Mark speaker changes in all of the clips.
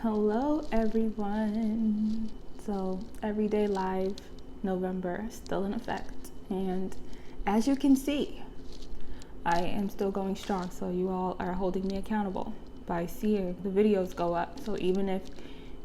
Speaker 1: Hello, everyone. So, Everyday Live November still in effect. And as you can see, I am still going strong. So, you all are holding me accountable by seeing the videos go up. So, even if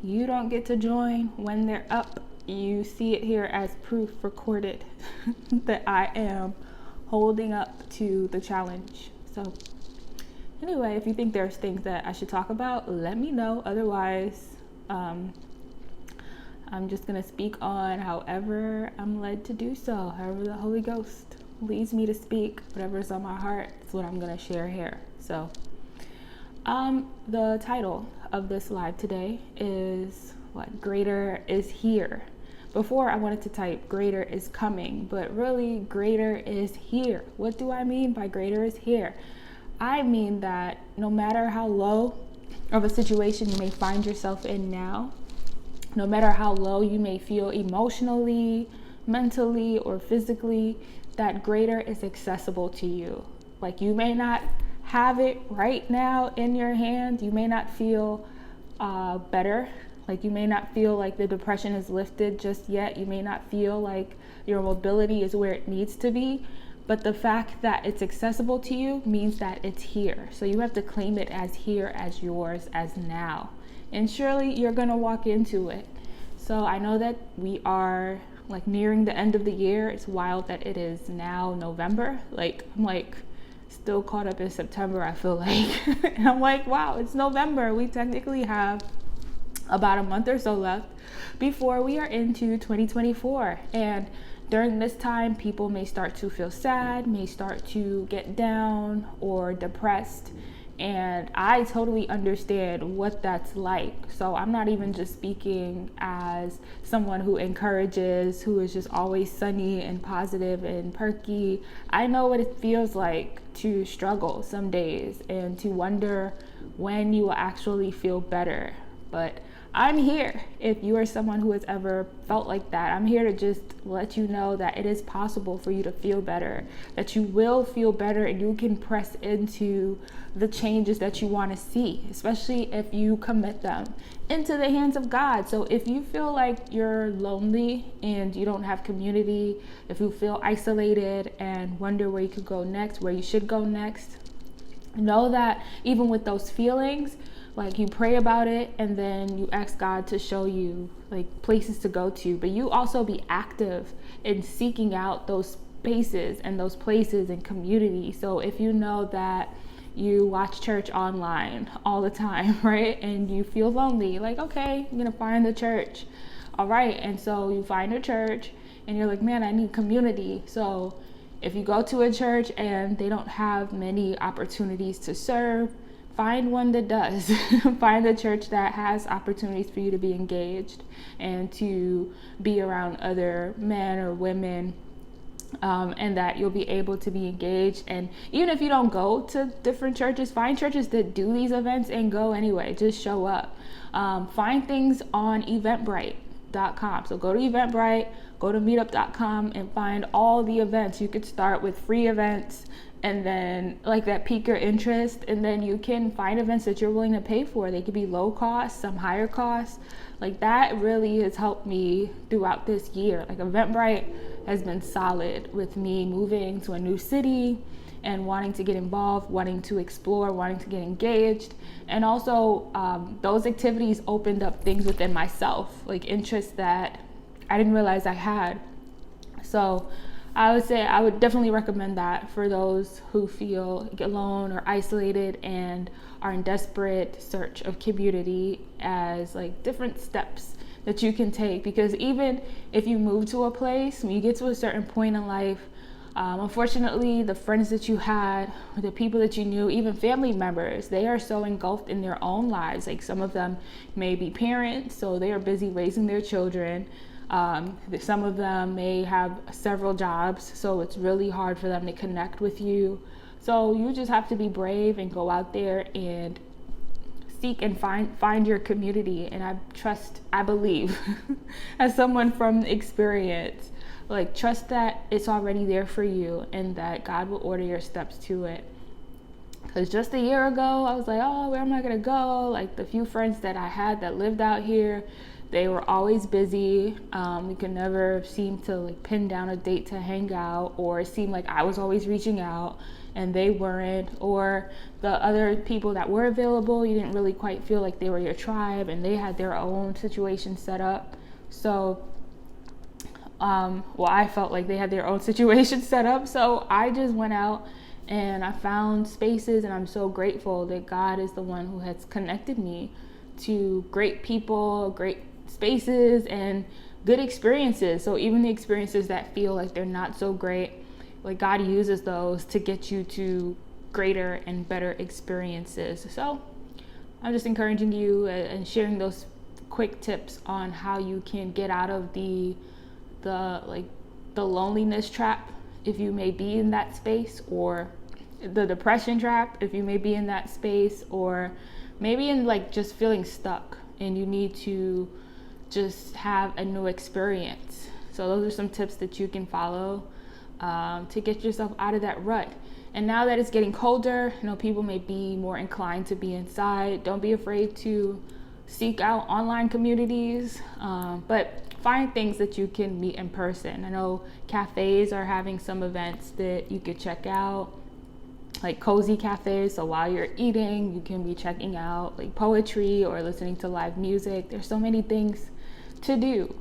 Speaker 1: you don't get to join when they're up, you see it here as proof recorded that I am holding up to the challenge. So, anyway, if you think there's things that I should talk about, let me know. Otherwise, I'm just going to speak on however I'm led to do so, however the Holy Ghost leads me to speak. Whatever's on my heart is what I'm going to share here. So, the title of this live today is what? Greater is here. Before I wanted to type greater is coming, but really greater is here. What do I mean by greater is here? I mean that no matter how low of a situation you may find yourself in now, no matter how low you may feel emotionally, mentally, or physically, that greater is accessible to you. Like, you may not have it right now in your hand. You may not feel better. Like, you may not feel like the depression is lifted just yet. You may not feel like your mobility is where it needs to be. But the fact that it's accessible to you means that it's here. So you have to claim it as here, as yours, as now. And surely you're going to walk into it. So I know that we are like nearing the end of the year. It's wild that it is now November. I'm still caught up in September, I feel like. And I'm like, wow, it's November. We technically have about a month or so left before we are into 2024. And during this time, people may start to feel sad, may start to get down or depressed. And I totally understand what that's like. So I'm not even just speaking as someone who encourages, who is just always sunny and positive and perky. I know what it feels like to struggle some days and to wonder when you will actually feel better. But I'm here. If you are someone who has ever felt like that, I'm here to just let you know that it is possible for you to feel better, that you will feel better, and you can press into the changes that you want to see, especially if you commit them into the hands of God. So if you feel like you're lonely and you don't have community, if you feel isolated and wonder where you could go next, where you should go next, know that even with those feelings, like, you pray about it and then you ask God to show you like places to go to, but you also be active in seeking out those spaces and those places and community. So if you know that you watch church online all the time, right, and you feel lonely, like, okay, I'm gonna find the church. All right, and so you find a church and you're like, man, I need community. So if you go to a church and they don't have many opportunities to serve, find one that does. Find a church that has opportunities for you to be engaged and to be around other men or women, and that you'll be able to be engaged. And even if you don't go to different churches, find churches that do these events and go anyway. Just show up. Find things on Eventbrite.com. So go to Eventbrite, go to meetup.com and find all the events. You could start with free events and then like that pique your interest, and then you can find events that you're willing to pay for. They could be low cost, some higher cost. Like, that really has helped me throughout this year. Like, Eventbrite has been solid with me moving to a new city and wanting to get involved, wanting to explore, wanting to get engaged. And also those activities opened up things within myself, like interests that I didn't realize I had. So I would say I would definitely recommend that for those who feel alone or isolated and are in desperate search of community, as like different steps that you can take. Because even if you move to a place, when you get to a certain point in life, unfortunately, the friends that you had, the people that you knew, even family members, they are so engulfed in their own lives. Like, some of them may be parents, so they are busy raising their children. Some of them may have several jobs, so it's really hard for them to connect with you. So you just have to be brave and go out there and seek and find your community. And I believe as someone from experience, like, trust that it's already there for you and that God will order your steps to it. Because just a year ago, I was like, oh, where am I going to go? Like the few friends that I had that lived out here, they were always busy. We could never seem to like pin down a date to hang out, or it seemed like I was always reaching out and they weren't, or the other people that were available, you didn't really quite feel like they were your tribe and they had their own situation set up. So I felt like they had their own situation set up. So I just went out and I found spaces, and I'm so grateful that God is the one who has connected me to great people, great spaces, and good experiences. So even the experiences that feel like they're not so great, like God uses those to get you to greater and better experiences. So I'm just encouraging you and sharing those quick tips on how you can get out of the loneliness trap if you may be in that space, or the depression trap if you may be in that space, or maybe in like just feeling stuck and you need to just have a new experience. So those are some tips that you can follow to get yourself out of that rut. And now that it's getting colder, people may be more inclined to be inside. Don't be afraid to seek out online communities, but find things that you can meet in person. I know cafes are having some events that you could check out, like cozy cafes. So while you're eating, you can be checking out like poetry or listening to live music. There's so many things to do.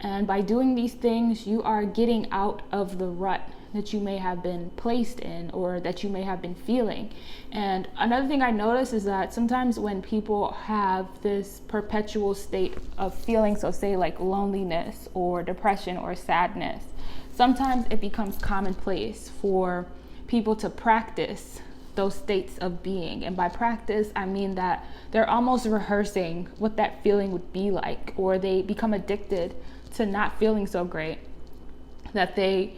Speaker 1: And by doing these things, you are getting out of the rut that you may have been placed in, or that you may have been feeling. And another thing I notice is that sometimes when people have this perpetual state of feeling, so say like loneliness or depression or sadness, sometimes it becomes commonplace for people to practice those states of being. And by practice, I mean that they're almost rehearsing what that feeling would be like, or they become addicted to not feeling so great, that they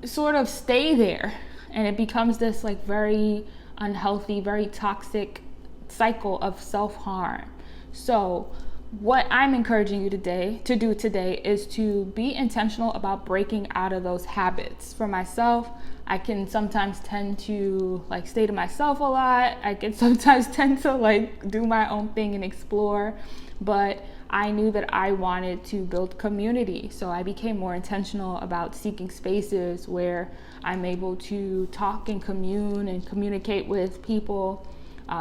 Speaker 1: sort of stay there, and it becomes this like very unhealthy, very toxic cycle of self-harm. So what I'm encouraging you to do today is to be intentional about breaking out of those habits. For myself, I can sometimes tend to like stay to myself a lot. I can sometimes tend to like do my own thing and explore, but I knew that I wanted to build community. So I became more intentional about seeking spaces where I'm able to talk and commune and communicate with people,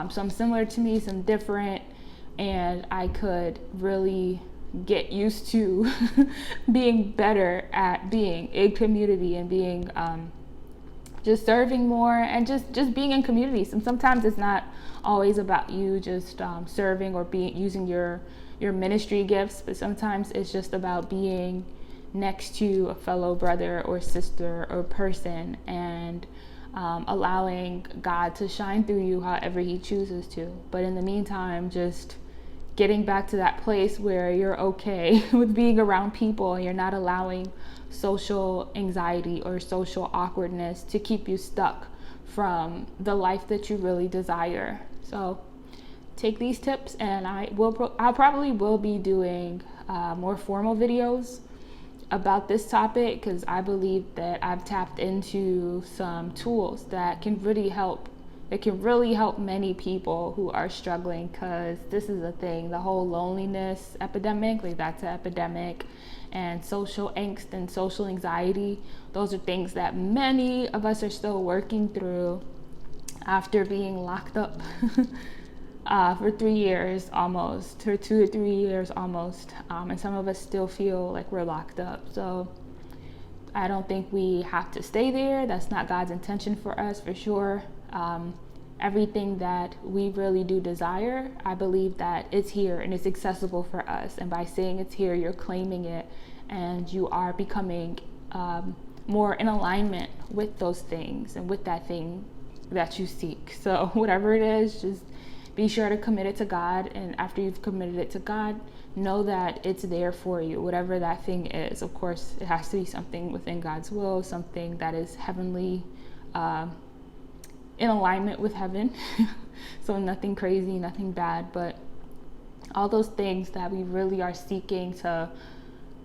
Speaker 1: some similar to me, some different, and I could really get used to being better at being in community and being just serving more and just being in communities. And sometimes it's not always about you just serving or using your ministry gifts, but sometimes it's just about being next to a fellow brother or sister or person, and allowing God to shine through you however he chooses to. But in the meantime, just getting back to that place where you're okay with being around people and you're not allowing social anxiety or social awkwardness to keep you stuck from the life that you really desire. So take these tips, and I probably will be doing more formal videos about this topic, because I believe that I've tapped into some tools that can really help. It can really help many people who are struggling, because this is a thing, the whole loneliness epidemic, like that's an epidemic, and social angst and social anxiety. Those are things that many of us are still working through after being locked up for 3 years almost, or 2 to 3 years almost. And some of us still feel like we're locked up. So I don't think we have to stay there. That's not God's intention for us, for sure. Everything that we really do desire, I believe that it's here and it's accessible for us. And by saying it's here, you're claiming it, and you are becoming more in alignment with those things and with that thing that you seek. So whatever it is, just be sure to commit it to God. And after you've committed it to God, know that it's there for you, whatever that thing is. Of course, it has to be something within God's will, something that is heavenly, in alignment with heaven. So nothing crazy, nothing bad, but all those things that we really are seeking to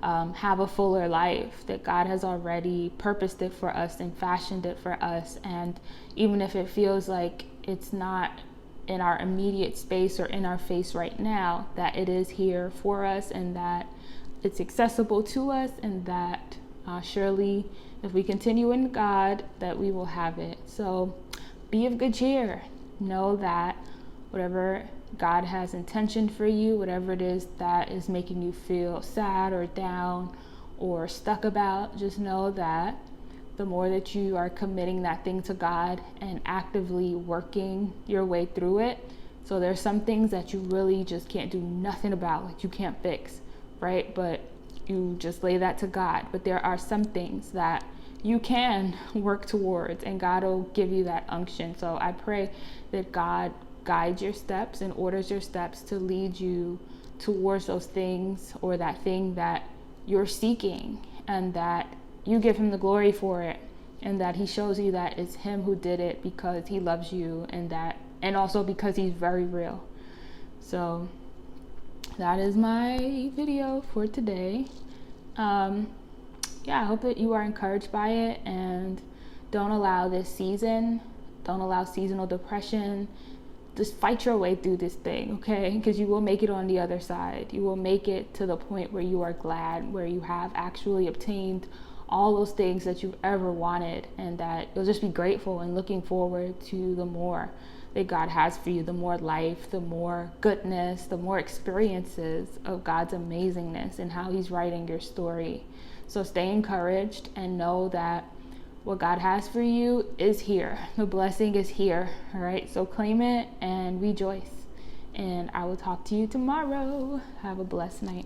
Speaker 1: have a fuller life, that God has already purposed it for us and fashioned it for us. And even if it feels like it's not in our immediate space or in our face right now, that it is here for us, and that it's accessible to us, and that surely if we continue in God, that we will have it. So be of good cheer. Know that whatever God has intention for you, whatever it is that is making you feel sad or down or stuck about, just know that the more that you are committing that thing to God and actively working your way through it. So there's some things that you really just can't do nothing about, like you can't fix, right? But you just lay that to God. But there are some things that you can work towards, and God will give you that unction. So I pray that God guides your steps and orders your steps to lead you towards those things, or that thing that you're seeking, and that you give him the glory for it, and that he shows you that it's him who did it because he loves you, and also because he's very real. So that is my video for today. I hope that you are encouraged by it, and don't allow seasonal depression. Just fight your way through this thing, okay? Because you will make it on the other side. You will make it to the point where you are glad, where you have actually obtained all those things that you've ever wanted, and that you'll just be grateful and looking forward to the more that God has for you, the more life, the more goodness, the more experiences of God's amazingness and how he's writing your story. So stay encouraged and know that what God has for you is here. The blessing is here, all right? So claim it and rejoice. And I will talk to you tomorrow. Have a blessed night.